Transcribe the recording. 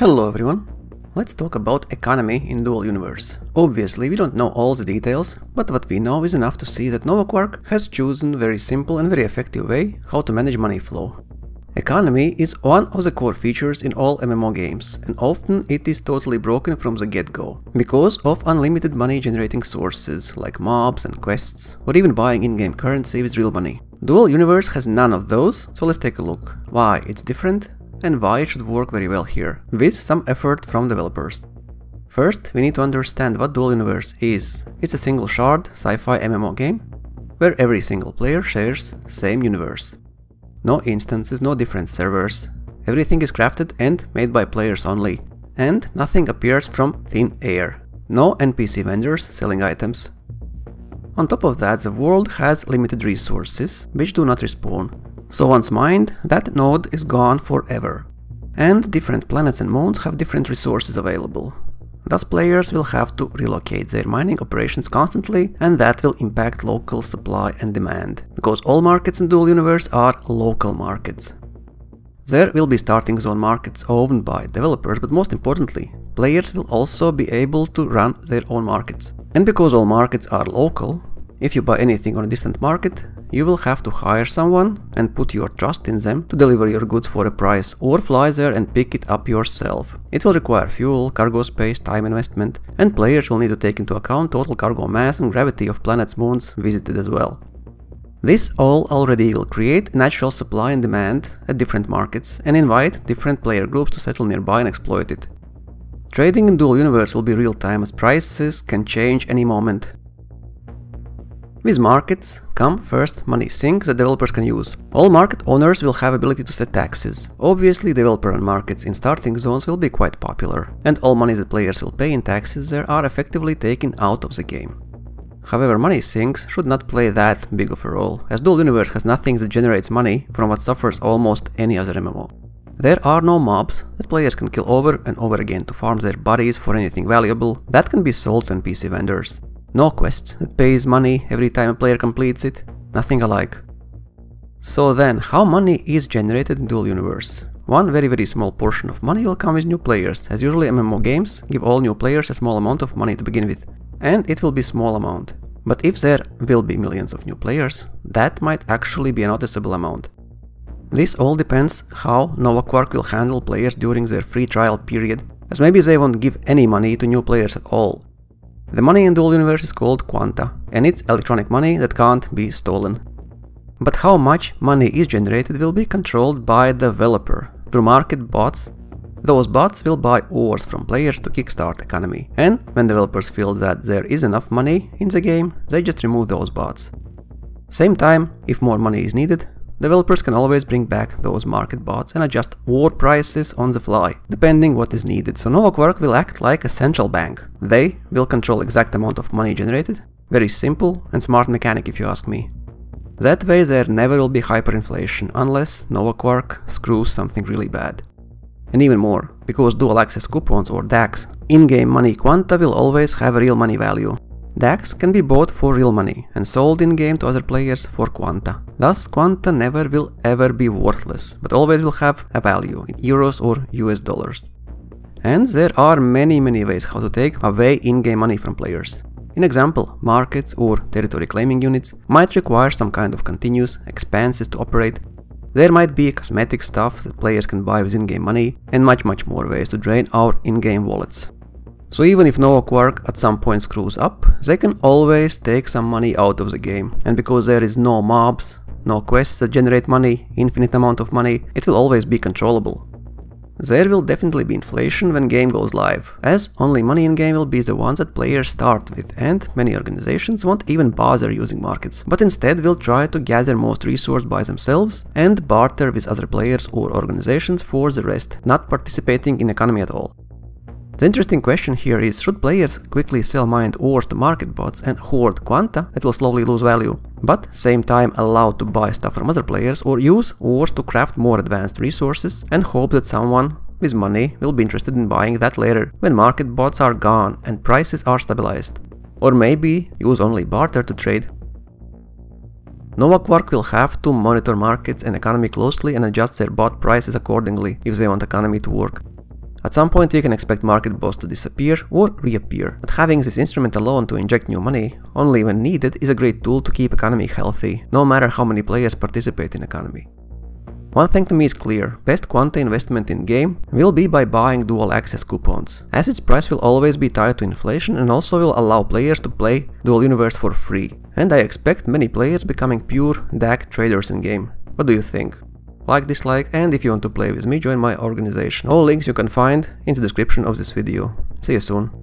Hello everyone! Let's talk about economy in Dual Universe. Obviously we don't know all the details, but what we know is enough to see that NovaQuark has chosen a very simple and very effective way how to manage money flow. Economy is one of the core features in all MMO games, and often it is totally broken from the get-go, because of unlimited money generating sources like mobs and quests, or even buying in-game currency with real money. Dual Universe has none of those, so let's take a look why it's different and why it should work very well here, with some effort from developers. First, we need to understand what Dual Universe is. It's a single shard sci-fi MMO game, where every single player shares same universe. No instances, no different servers, everything is crafted and made by players only, and nothing appears from thin air. No NPC vendors selling items. On top of that, the world has limited resources, which do not respawn. So once mined, that node is gone forever. And different planets and moons have different resources available. Thus players will have to relocate their mining operations constantly, and that will impact local supply and demand, because all markets in Dual Universe are local markets. There will be starting zone markets owned by developers, but most importantly, players will also be able to run their own markets. And because all markets are local, if you buy anything on a distant market, you will have to hire someone and put your trust in them to deliver your goods for a price, or fly there and pick it up yourself. It will require fuel, cargo space, time investment, and players will need to take into account total cargo mass and gravity of planets' moons visited as well. This all already will create natural supply and demand at different markets and invite different player groups to settle nearby and exploit it. Trading in Dual Universe will be real time as prices can change any moment. With markets come first money sinks that developers can use. All market owners will have ability to set taxes. Obviously developer and markets in starting zones will be quite popular, and all money that players will pay in taxes there are effectively taken out of the game. However, money sinks should not play that big of a role, as Dual Universe has nothing that generates money from what suffers almost any other MMO. There are no mobs that players can kill over and over again to farm their bodies for anything valuable that can be sold to NPC vendors. No quests that pays money every time a player completes it, nothing alike. So then, how money is generated in Dual Universe? One very small portion of money will come with new players, as usually MMO games give all new players a small amount of money to begin with, and it will be small amount. But if there will be millions of new players, that might actually be a noticeable amount. This all depends how NovaQuark will handle players during their free trial period, as maybe they won't give any money to new players at all. The money in Dual Universe is called Quanta, and it's electronic money that can't be stolen. But how much money is generated will be controlled by the developer through market bots. Those bots will buy ores from players to kickstart economy, and when developers feel that there is enough money in the game, they just remove those bots. Same time, if more money is needed, developers can always bring back those market bots and adjust ore prices on the fly, depending what is needed. So NovaQuark will act like a central bank. They will control exact amount of money generated. Very simple and smart mechanic if you ask me. That way there never will be hyperinflation unless NovaQuark screws something really bad. And even more, because dual access coupons or DACs, in-game money Quanta will always have a real money value. DACs can be bought for real money and sold in-game to other players for Quanta. Thus, Quanta never will ever be worthless, but always will have a value in euros or US dollars. And there are many ways how to take away in-game money from players. In example, markets or territory claiming units might require some kind of continuous expenses to operate. There might be cosmetic stuff that players can buy with in-game money, and much more ways to drain our in-game wallets. So even if NovaQuark at some point screws up, they can always take some money out of the game, and because there is no mobs, no quests that generate money, infinite amount of money, it will always be controllable. There will definitely be inflation when game goes live, as only money in game will be the ones that players start with, and many organizations won't even bother using markets, but instead will try to gather most resources by themselves and barter with other players or organizations for the rest, not participating in economy at all. The interesting question here is, should players quickly sell mined ores to market bots and hoard Quanta that will slowly lose value, but same time allowed to buy stuff from other players, or use ores to craft more advanced resources and hope that someone with money will be interested in buying that later when market bots are gone and prices are stabilized, or maybe use only barter to trade. NovaQuark will have to monitor markets and economy closely and adjust their bot prices accordingly if they want economy to work. At some point we can expect market bots to disappear or reappear, but having this instrument alone to inject new money, only when needed, is a great tool to keep economy healthy, no matter how many players participate in economy. One thing to me is clear, best Quanta investment in game will be by buying dual access coupons, as its price will always be tied to inflation and also will allow players to play Dual Universe for free. And I expect many players becoming pure DAC traders in game. What do you think? Like, dislike, and if you want to play with me, join my organization. All links you can find in the description of this video. See you soon.